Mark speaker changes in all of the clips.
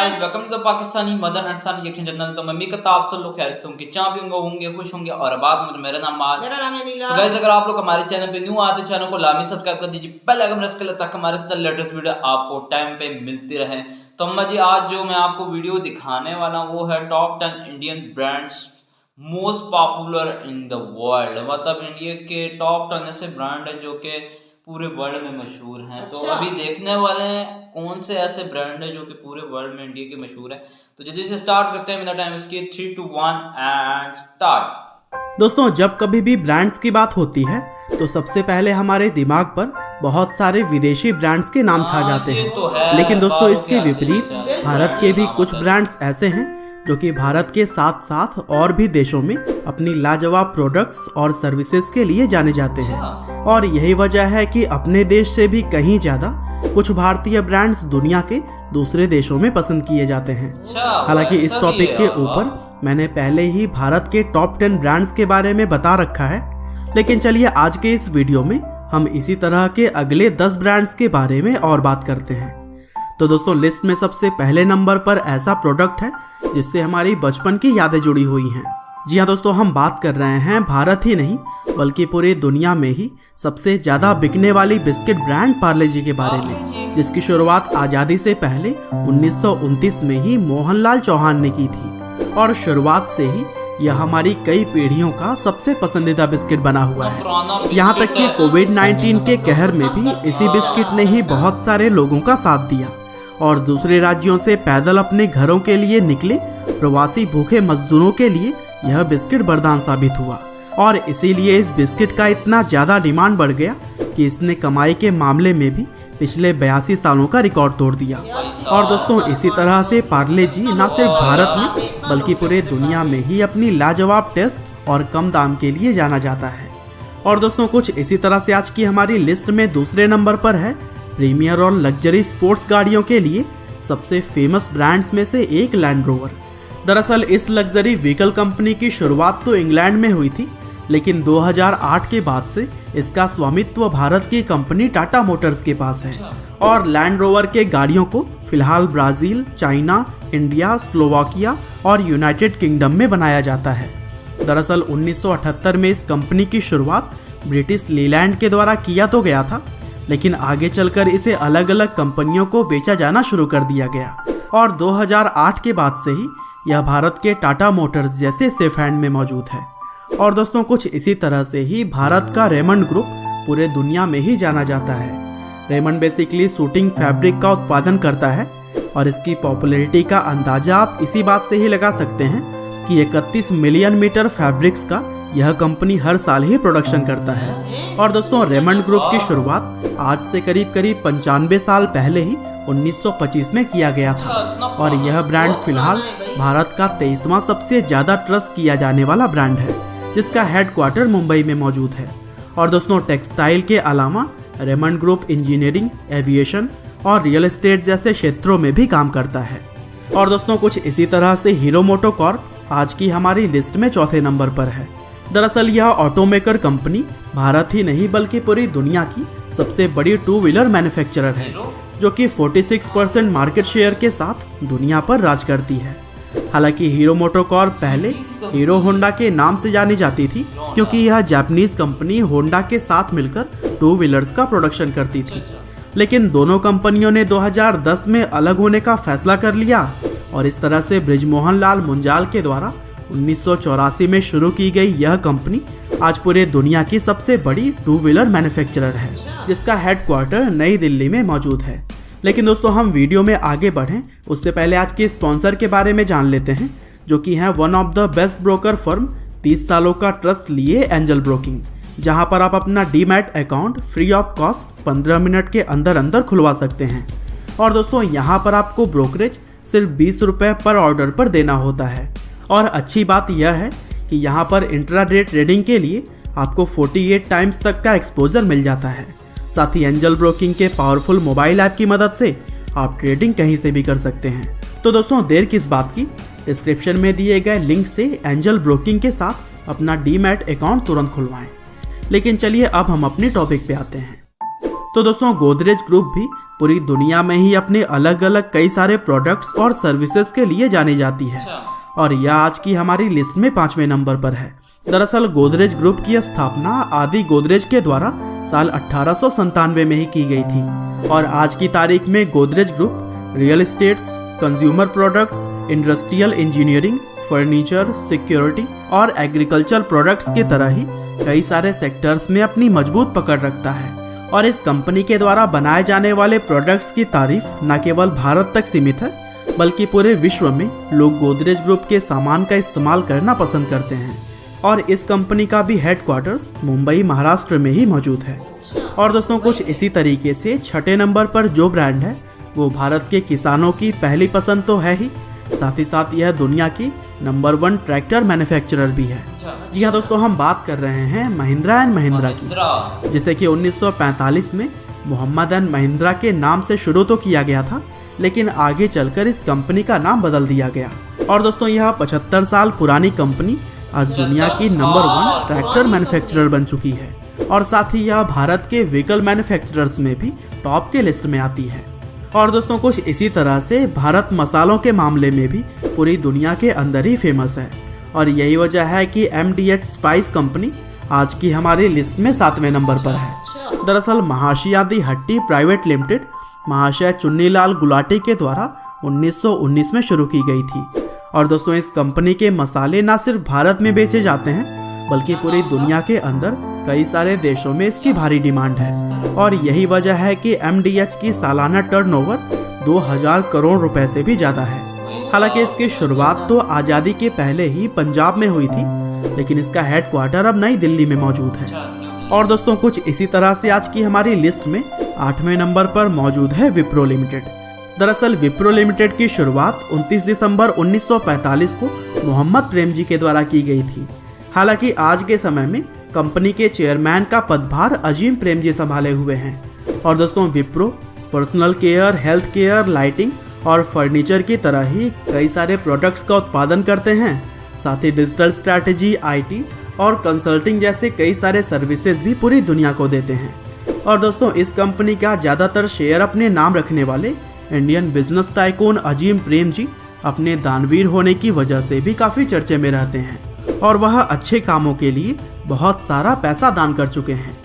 Speaker 1: Guys welcome to the Pakistani mother अनसान यकीन channel. तो मम्मी का आप सब लोग खैर से होंगे, चाह होंगे, खुश होंगे और आबाद होंगे। मेरा नाम है नीला। तो गाइस अगर आप लोग हमारे चैनल पे न्यू आते चैनल को लामी सब्सक्राइब कर दीजिए, बेल आइकन प्रेस कर ले ताकि हमारे लेटेस्ट वीडियो आपको टाइम पे मिलती रहे। तो अम्मा जी आज जो मैं आपको वीडियो दिखाने वाला हूँ वो है top 10 Indian brands most popular in the world. मतलब इंडिया के टॉप 10 ऐसे ब्रांड है जो कि पूरे वर्ल्ड में मशहूर हैं।
Speaker 2: अच्छा।
Speaker 1: तो अभी देखने वाले हैं कौन से ऐसे ब्रांड है जो कि पूरे वर्ल्ड में इंडिया के मशहूर है। तो जल्दी से स्टार्ट करते हैं। मेरा टाइम इसकी 3, 2, 1 एंड स्टार्ट।
Speaker 3: दोस्तों जब कभी भी ब्रांड्स की बात होती है तो सबसे पहले हमारे दिमाग पर बहुत सारे विदेशी ब्रांड्स के नाम छा जाते हैं।
Speaker 1: तो है,
Speaker 3: लेकिन दोस्तों इसके
Speaker 1: बालों के
Speaker 3: विपरीत
Speaker 1: आते हैं।
Speaker 3: भारत के भी कुछ ब्रांड्स ऐसे हैं जो कि भारत के साथ साथ और भी देशों में अपनी लाजवाब प्रोडक्ट्स और सर्विसेज के लिए जाने जाते हैं। और यही वजह है कि अपने देश से भी कहीं ज्यादा कुछ भारतीय ब्रांड्स दुनिया के दूसरे देशों में पसंद किए जाते हैं। हालांकि इस टॉपिक के ऊपर मैंने पहले ही भारत के टॉप 10 ब्रांड्स के बारे में बता रखा है, लेकिन चलिए आज के इस वीडियो में हम इसी तरह के अगले 10 ब्रांड्स के बारे में और बात करते हैं। तो दोस्तों लिस्ट में सबसे पहले नंबर पर ऐसा प्रोडक्ट है जिससे हमारी बचपन की यादें जुड़ी हुई हैं। जी हाँ दोस्तों, हम बात कर रहे हैं भारत ही नहीं बल्कि पूरी दुनिया में ही सबसे ज्यादा बिकने वाली बिस्किट ब्रांड पार्ले जी के बारे में, जिसकी शुरुआत आजादी से पहले 1929 में ही मोहनलाल चौहान ने की थी। और शुरुआत से ही यह हमारी कई पीढ़ियों का सबसे पसंदीदा बिस्किट बना हुआ है। यहाँ तक कि कोविड-19 के कहर में भी इसी बिस्किट ने ही बहुत सारे लोगों का साथ दिया और दूसरे राज्यों से पैदल अपने घरों के लिए निकले प्रवासी भूखे मजदूरों के लिए यह बिस्किट वरदान साबित हुआ। और इसीलिए इस बिस्किट का इतना ज्यादा डिमांड बढ़ गया कि इसने कमाई के मामले में भी पिछले 82 सालों का रिकॉर्ड तोड़ दिया। और दोस्तों इसी तरह से पार्ले जी न सिर्फ भारत में बल्कि पूरे दुनिया में ही अपनी लाजवाब टेस्ट और कम दाम के लिए जाना जाता है। और दोस्तों कुछ इसी तरह से आज की हमारी लिस्ट में दूसरे नंबर पर है प्रीमियर और लग्जरी स्पोर्ट्स गाड़ियों के लिए सबसे फेमस ब्रांड्स में से एक लैंड रोवर। दरअसल इस लग्जरी व्हीकल कंपनी की शुरुआत तो इंग्लैंड में हुई थी, लेकिन 2008 के बाद से इसका स्वामित्व भारत की कंपनी टाटा मोटर्स के पास है। और लैंड रोवर के गाड़ियों को फिलहाल ब्राजील, चाइना, इंडिया, स्लोवाकिया और यूनाइटेड किंगडम में बनाया जाता है। दरअसल 1978 में इस कंपनी की शुरुआत ब्रिटिश लीलैंड के द्वारा किया तो गया था, लेकिन आगे चलकर इसे अलग अलग कंपनियों को बेचा जाना शुरू कर दिया गया। और 2008 के बाद से ही यह भारत के टाटा मोटर्स जैसे सेफ हैंड में मौजूद है। और दोस्तों कुछ इसी तरह से ही भारत का रेमंड ग्रुप पूरे दुनिया में ही जाना जाता है। रेमंड बेसिकली शूटिंग फैब्रिक का उत्पादन करता है और इसकी पॉपुलैरिटी का अंदाजा आप इसी बात से ही लगा सकते हैं कि 31 मिलियन मीटर फैब्रिक्स का यह कंपनी हर साल ही प्रोडक्शन करता है। और दोस्तों रेमंड ग्रुप की शुरुआत आज से करीब 95 साल पहले ही 1925 में किया गया था। और यह ब्रांड फिलहाल भारत का 23वां सबसे ज्यादा ट्रस्ट किया जाने वाला ब्रांड है, जिसका हेडक्वार्टर मुंबई में मौजूद है। और दोस्तों टेक्सटाइल के अलावा रेमंड ग्रुप इंजीनियरिंग, एविएशन और रियल एस्टेट जैसे क्षेत्रों में भी काम करता है। और दोस्तों कुछ इसी तरह से हीरो मोटोकॉर्प आज की हमारी लिस्ट में चौथे नंबर पर है। दरअसल यह ऑटोमेकर कंपनी भारत ही नहीं बल्कि पूरी दुनिया की सबसे बड़ी 2 व्हीलर मैन्युफैक्चरर है, जो कि 46% मार्केट शेयर के साथ दुनिया पर राज करती है। हालांकि हीरो मोटोकॉर्प पहले हीरो होंडा के नाम से जानी जाती थी, क्योंकि यह जापानीज कंपनी होंडा के साथ मिलकर 2 व्हीलर्स का प्रोडक्शन करती थी। लेकिन दोनों कंपनियों ने 2010 में अलग होने का फैसला कर लिया और इस तरह से बृजमोहन लाल मुंजाल के द्वारा 1984 में शुरू की गई यह कंपनी आज पूरे दुनिया की सबसे बड़ी 2 व्हीलर मैन्युफैक्चरर है, जिसका हेडक्वार्टर नई दिल्ली में मौजूद है। लेकिन दोस्तों हम वीडियो में आगे बढ़ें उससे पहले आज के स्पॉन्सर के बारे में जान लेते हैं, जो कि है one of the best broker firm 30 सालों का ट्रस्ट लिए एंजल ब्रोकिंग, जहां पर आप अपना demat account free of cost 15 minute के अंदर अंदर खुलवा सकते हैं। और दोस्तों यहाँ पर आपको ब्रोकरेज सिर्फ 20 रुपये पर ऑर्डर पर देना होता है। और अच्छी बात यह है कि यहाँ पर इंट्राडे ट्रेडिंग के लिए आपको 48 टाइम्स तक का एक्सपोजर मिल जाता है। साथ ही एंजल ब्रोकिंग के पावरफुल मोबाइल ऐप की मदद से आप ट्रेडिंग कहीं से भी कर सकते हैं। तो दोस्तों देर किस बात की, डिस्क्रिप्शन में दिए गए लिंक से एंजल ब्रोकिंग के साथ अपना डीमैट अकाउंट तुरंत खुलवाएं। लेकिन चलिए अब हम अपने टॉपिक पे आते हैं। तो दोस्तों गोदरेज ग्रुप भी पूरी दुनिया में ही अपने अलग अलग कई सारे प्रोडक्ट्स और सर्विसेज के लिए जानी जाती है और यह आज की हमारी लिस्ट में 5वें नंबर पर है। दरअसल गोदरेज ग्रुप की स्थापना आदि गोदरेज के द्वारा साल 1897 में ही की गई थी और आज की तारीख में Godrej group real estates, consumer products, industrial engineering, furniture, security और एग्रीकल्चर प्रोडक्ट्स की तरह ही कई सारे सेक्टर्स में अपनी मजबूत पकड़ रखता है और इस कंपनी के द्वारा बनाए जाने वाले प्रोडक्ट्स की तारीफ न केवल भारत तक सीमित है बल्कि पूरे विश्व में लोग गोदरेज ग्रुप के सामान का इस्तेमाल करना पसंद करते हैं और इस कंपनी का भी हेडक्वार्टर्स मुंबई महाराष्ट्र में ही मौजूद है। और दोस्तों कुछ इसी तरीके से 6ठे नंबर पर जो ब्रांड है वो भारत के किसानों की पहली पसंद तो है ही, साथ ही साथ यह दुनिया की नंबर 1 ट्रैक्टर मैन्युफैक्चरर भी है। जी हाँ दोस्तों, हम बात कर रहे हैं महिंद्रा एंड महिंद्रा की, जिसे कि 1945 में मोहम्मद एंड महिंद्रा के नाम से शुरू तो किया गया था लेकिन आगे चलकर इस कंपनी का नाम बदल दिया गया। और दोस्तों यह 75 साल पुरानी कंपनी आज दुनिया की नंबर 1 ट्रैक्टर मैन्युफैक्चरर बन चुकी है और साथ ही यह भारत के व्हीकल मैन्युफैक्चरर्स में भी टॉप के लिस्ट में आती है। और दोस्तों कुछ इसी तरह से भारत मसालों के मामले में भी पूरी दुनिया के अंदर ही फेमस है और यही वजह है कि MDH स्पाइस कंपनी आज की हमारी लिस्ट में 7वें नंबर पर है। दरअसल महाशयादी हट्टी प्राइवेट लिमिटेड महाशय चुन्नीलाल गुलाटी के द्वारा 1919 में शुरू की गई थी और दोस्तों इस कंपनी के मसाले न सिर्फ भारत में बेचे जाते हैं बल्कि पूरी दुनिया के अंदर कई सारे देशों में इसकी भारी डिमांड है और यही वजह है कि MDH की सालाना टर्नओवर 2000 करोड़ रुपए से भी ज़्यादा है। हालांकि इसकी शुरुआत तो आज़ादी के पहले ही पंजाब में हुई थी लेकिन इसका हेडक्वार्टर अब नई दिल्ली में मौजूद है। और दोस्तों कुछ इसी तरह से आज की हमारी लिस्ट में 8वें नंबर पर मौजूद है विप्रो लिमिटेड। दरअसल विप्रो लिमिटेड की शुरुआत 29 दिसंबर 1945 को मोहम्मद प्रेमजी के द्वारा की गई थी। हालांकि आज के समय में कंपनी के चेयरमैन का पदभार अजीम प्रेमजी संभाले हुए हैं। और दोस्तों Wipro personal care, health care, lighting और फर्नीचर की तरह ही कई सारे प्रोडक्ट्स का उत्पादन करते हैं। साथ ही डिजिटल स्ट्रैटेजी, IT और कंसल्टिंग जैसे कई सारे सर्विसेज भी पूरी दुनिया को देते हैं। और दोस्तों इस कंपनी का ज़्यादातर शेयर अपने नाम रखने वाले Indian business tycoon Azim Premji अपने दानवीर होने की वजह से भी काफ़ी चर्चे में रहते हैं और वह अच्छे कामों के लिए बहुत सारा पैसा दान कर चुके हैं।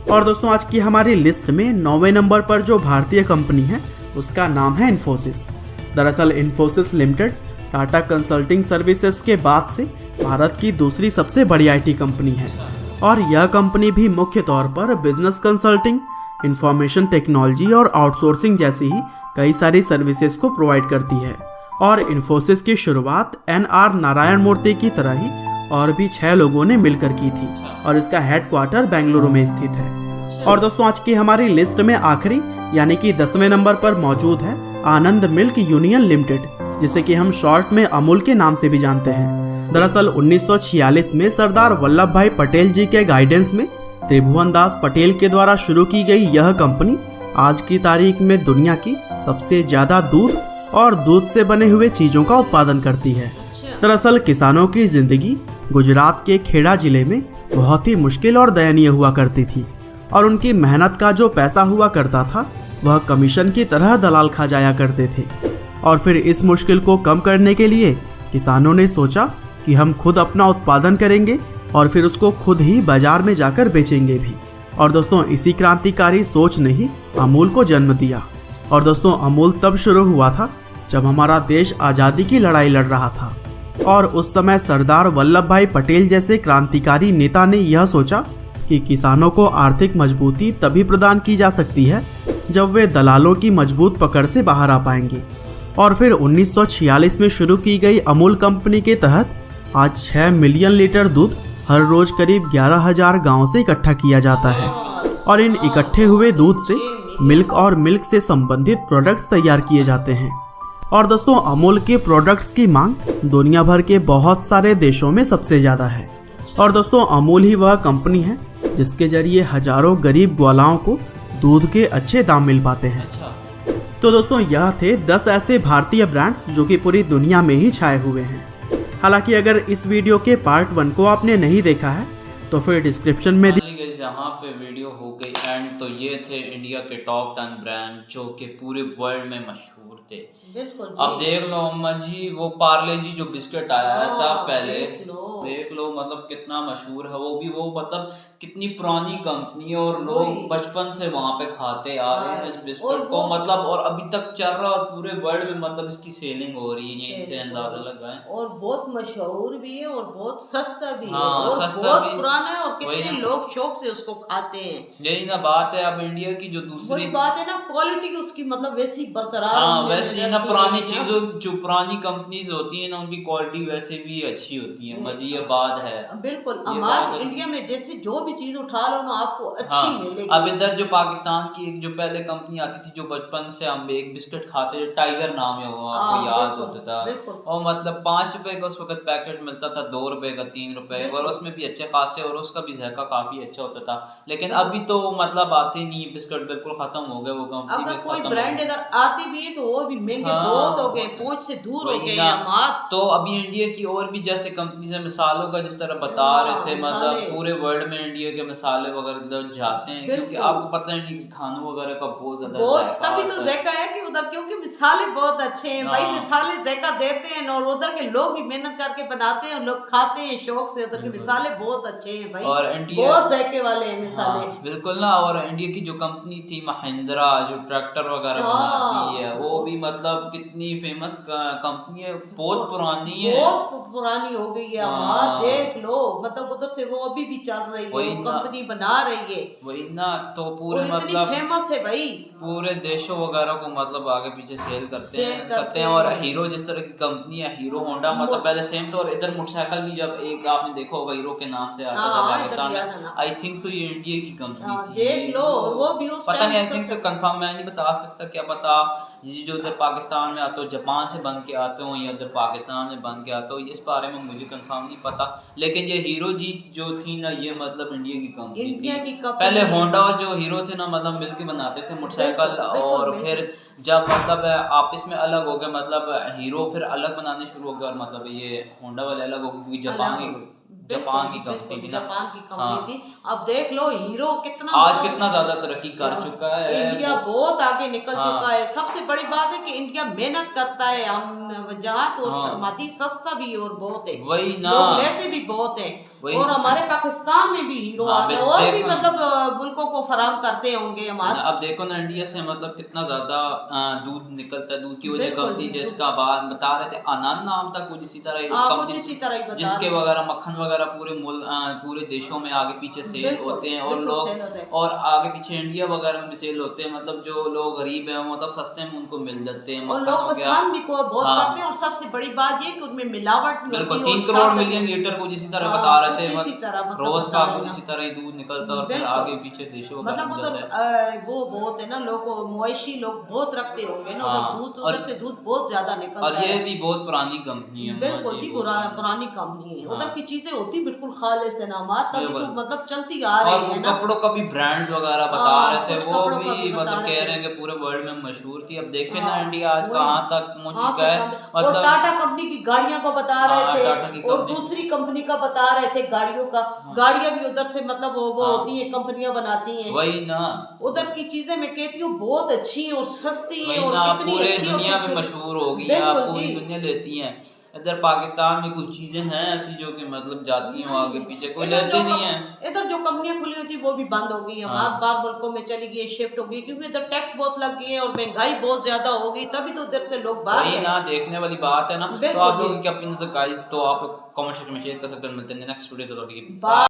Speaker 3: और दोस्तों आज की हमारी लिस्ट में 9वें नंबर पर जो भारतीय कंपनी है उसका नाम है इन्फोसिस। दरअसल Infosys limited Tata consulting services के बाद से भारत की दूसरी सबसे बड़ी IT कंपनी है और यह कंपनी भी मुख्य तौर पर बिजनेस कंसल्टिंग, इंफॉर्मेशन टेक्नोलॉजी और आउटसोर्सिंग जैसी ही कई सारी सर्विसेज को प्रोवाइड करती है। और इन्फोसिस की शुरुआत NR नारायण मूर्ति की तरह ही और भी 6 लोगों ने मिलकर की थी और इसका हेडक्वार्टर बेंगलुरु में स्थित है। और दोस्तों आज की हमारी लिस्ट में आखिरी यानी कि 10वें नंबर पर मौजूद है आनंद मिल्क यूनियन लिमिटेड, जिसे कि हम शॉर्ट में अमूल के नाम से भी जानते हैं। दरअसल 1946 में सरदार वल्लभ भाई पटेल जी के गाइडेंस में त्रिभुवन दास पटेल के द्वारा शुरू की गई यह कंपनी आज की तारीख में दुनिया की सबसे ज्यादा दूध और दूध से बने हुए चीजों का उत्पादन करती है। दरअसल किसानों की जिंदगी गुजरात के खेड़ा जिले में बहुत ही मुश्किल और दयनीय हुआ करती थी और उनकी मेहनत का जो पैसा हुआ करता था वह कमीशन की तरह दलाल खा जाया करते थे। और फिर इस मुश्किल को कम करने के लिए किसानों ने सोचा कि हम खुद अपना उत्पादन करेंगे और फिर उसको खुद ही बाजार में जाकर बेचेंगे भी। और दोस्तों इसी क्रांतिकारी सोच ने ही अमूल को जन्म दिया। और दोस्तों अमूल तब शुरू हुआ था जब हमारा देश आज़ादी की लड़ाई लड़ रहा था और उस समय सरदार वल्लभ भाई पटेल जैसे क्रांतिकारी नेता ने यह सोचा कि किसानों को आर्थिक मजबूती तभी प्रदान की जा सकती है जब वे दलालों की मजबूत पकड़ से बाहर आ पाएंगे। और फिर 1946 में शुरू की गई अमूल कंपनी के तहत आज 6 मिलियन लीटर दूध हर रोज करीब 11,000 गाँव से इकट्ठा किया जाता है और इन इकट्ठे हुए दूध से मिल्क और मिल्क से संबंधित प्रोडक्ट्स तैयार किए जाते हैं। और दोस्तों अमूल के प्रोडक्ट्स की मांग दुनिया भर के बहुत सारे देशों में सबसे ज़्यादा है। और दोस्तों अमूल ही वह कंपनी है जिसके जरिए हजारों गरीब ग्वालाओं को दूध के अच्छे दाम मिल पाते हैं। तो दोस्तों यह थे 10 ऐसे भारतीय ब्रांड्स जो कि पूरी दुनिया में ही छाए हुए हैं। हालांकि अगर इस वीडियो के पार्ट 1 को आपने नहीं देखा है तो फिर डिस्क्रिप्शन में
Speaker 1: यहाँ पे वीडियो हो गई एंड। तो ये थे इंडिया के टॉप 10 ब्रांड जो कि पूरे वर्ल्ड में मशहूर थे।
Speaker 2: बिल्कुल जी।
Speaker 1: अब देख लो अम्मा जी, वो पार्ले जी जो बिस्किट आया था पहले,
Speaker 2: देख
Speaker 1: लो मतलब कितना मशहूर है वो भी। वो मतलब कितनी पुरानी कंपनी है और लोग बचपन से वहाँ पे खाते आ रहे हैं इस बिस्किट को, मतलब और अभी तक चल रहा है और पूरे वर्ल्ड में मतलब इसकी सेलिंग हो रही है। यहीं से अंदाजा लगाएं।
Speaker 2: और बहुत मशहूर भी है और बहुत सस्ता भी है
Speaker 1: और
Speaker 2: सस्ता बहुत भी पुराना है और कितने लोग शौक से उसको खाते हैं।
Speaker 1: यही ना बात है। अब इंडिया की जो दूसरी
Speaker 2: बात है ना, क्वालिटी उसकी मतलब वैसी बरकरार।
Speaker 1: हाँ वैसे ना पुरानी चीजों जो पुरानी कंपनीज होती है ना उनकी क्वालिटी वैसे भी अच्छी होती है। मजी ये बात है।
Speaker 2: बिल्कुल हमारे इंडिया में जैसे जो भी चीज उठा लो ना आपको अच्छी मिलेगी।
Speaker 1: अब इधर जो पाकिस्तान की एक जो पहले कंपनी आती थी जो बचपन से हम एक बिस्किट खाते थे, टाइगर नाम है वो, आपको याद होता था। और मतलब 5 रुपए का उस वक्त पैकेट मिलता था, 2 रुपए का, 3 रुपए, और उसमें भी अच्छे खासे और उसका भी जायका काफी अच्छा होता था। लेकिन अभी तो मतलब आते नहीं है बिस्किट, बिल्कुल खत्म हो गए वो कंपनी।
Speaker 2: अगर कोई ब्रांड इधर आते भी है तो वो भी महंगे बहुत हो गए, पहुंच से दूर हो गए।
Speaker 1: तो अभी इंडिया की और भी जैसे कंपनी से मिसालों का जिस तरह बता रहे थे, मतलब पूरे वर्ल्ड में इंडिया के मसाले वगैरह जाते हैं क्योंकि आपको पता है कि खानों वगैरह का बहुत ज्यादा
Speaker 2: तभी तो ज़ायका है कि उधर, क्योंकि मिसाले बहुत अच्छे हैं भाई। मिसाले ज़ायका देते हैं और उधर के लोग भी मेहनत करके बनाते हैं, लोग खाते हैं शौक से। उधर के मिसाले बहुत अच्छे हैं भाई, और बहुत जायके वाले हैं मिसाले।
Speaker 1: बिल्कुल ना। और इंडिया की जो कंपनी थी महिंद्रा जो ट्रैक्टर वगैरह बनाती है, वो भी मतलब कितनी फेमस कंपनी है, बहुत पुरानी है,
Speaker 2: बहुत पुरानी हो गई है। देख लो मतलब उधर से वो अभी भी चल रही है, कंपनी बना रही है।
Speaker 1: वही ना। तो पूरे मतलब
Speaker 2: फेमस है भाई,
Speaker 1: पूरे देशों वगैरह को मतलब आगे पीछे सेल करते हैं। और हीरो जिस तरह की कंपनी है, हीरो होंडा, मतलब पहले सेम तो। और इधर मोटरसाइकिल भी जब एक आपने देखा होगा हीरो के नाम से आता था पाकिस्तान में, आई थिंक सो ये इंडिया की कंपनी थी।
Speaker 2: देख लो वो भी
Speaker 1: पता नहीं, आई थिंक सो कंफर्म मैं नहीं बता सकता, क्या पता ये जो उधर पाकिस्तान में आते हो जापान से बन के आते हो या उधर पाकिस्तान में बन के आते हो, इस बारे में मुझे कंफर्म नहीं पता। लेकिन ये हीरो जी जो थी ना, ये मतलब इंडिया की कंपनी थी। पहले होंडा और जो हीरो थे ना मतलब मिलके बनाते थे मोटरसाइकिल, और फिर जब मतलब आपस में अलग हो गए, मतलब हीरो फिर अलग बनाने शुरू हो गए और मतलब ये होंडा वाले अलग हो गए क्योंकि जापान की कंपनी थी, जापान की कंपनी थी।
Speaker 2: अब देख लो हीरो कितना
Speaker 1: आज कितना ज्यादा तरक्की कर चुका है,
Speaker 2: इंडिया बहुत आगे निकल चुका है। सबसे बड़ी बात है कि इंडिया मेहनत करता है, हम जहाँ तो माती सस्ता भी और बहुत है,
Speaker 1: वही ना,
Speaker 2: लोग लेते भी बहुत है। और हमारे पाकिस्तान में भी हीरो आते हैं और भी मतलब मुल्कों को फराहम करते होंगे हमारे।
Speaker 1: अब देखो ना इंडिया से मतलब कितना ज्यादा दूध निकलता है, दूध की वजह कंपनी जिसका बात बता रहे थे आनंद नाम था कुछ इसी तरह, जिसके वगैरह मक्खन वगैरह पूरे देशों में आगे पीछे सेल होते हैं और लोग, और आगे पीछे इंडिया वगैरह में भी सेल होते हैं। मतलब जो लोग गरीब है मतलब सस्ते में उनको मिल जाते हैं,
Speaker 2: और लोग पसंद भी बहुत करते हैं। और सबसे बड़ी बात ये कि उनमें मिलावट नहीं होती।
Speaker 1: 3 करोड़ मिलियन लीटर कुछ इसी तरह बता रहे थे, रोज का कुछ इसी तरह ही दूध निकलता और फिर आगे पीछे देशों
Speaker 2: मतलब वो बहुत है ना, लोग मवेशी लोग बहुत रखते होंगे ना, दूध उधर से दूध बहुत ज्यादा निकलता है।
Speaker 1: और ये भी बहुत पुरानी कंपनी है,
Speaker 2: बिल्कुल जी पुरानी कंपनी है। उधर की चीजें होती बिल्कुल खालिस है ना, तभी तो मतलब चलती आ रही है ना।
Speaker 1: कपड़ों का भी ब्रांड्स वगैरह बता रहे थे, वो भी मतलब कह रहे हैं कि पूरे वर्ल्ड में मशहूर थी। अब देखे ना इंडिया आज कहाँ तक पहुंच चुका है।
Speaker 2: और टाटा कंपनी की गाड़ियों को बता रहे थे और दूसरी कंपनी का बता रहे थे गाड़ियों का। गाड़ियां भी उधर से मतलब वो होती है, कंपनियां बनाती हैं।
Speaker 1: वही ना,
Speaker 2: उधर की चीजें मैं कहती हूँ बहुत अच्छी और सस्ती है और कितनी
Speaker 1: पूरे
Speaker 2: अच्छी
Speaker 1: दुनिया में मशहूर होगी, पूरी दुनिया लेती है। इधर पाकिस्तान में कुछ चीजें हैं ऐसी जो कि मतलब जाती हैं आगे पीछे, कोई लेते नहीं है।
Speaker 2: इधर जो कंपनियां खुली होती वो भी बंद हो गई है, बाहर मुल्कों में चली गई, शिफ्ट हो गई, क्योंकि इधर टैक्स बहुत लग गई है और महंगाई बहुत ज्यादा हो गई, तभी तो उधर से लोग बाहर
Speaker 1: गए ना। देखने वाली बात है ना। तो आप लोग क्या ओपिनियन है गाइस, तो आप लोग कमेंट सेक्शन में शेयर कर सकते हैं। मिलते हैं नेक्स्ट वीडियो तो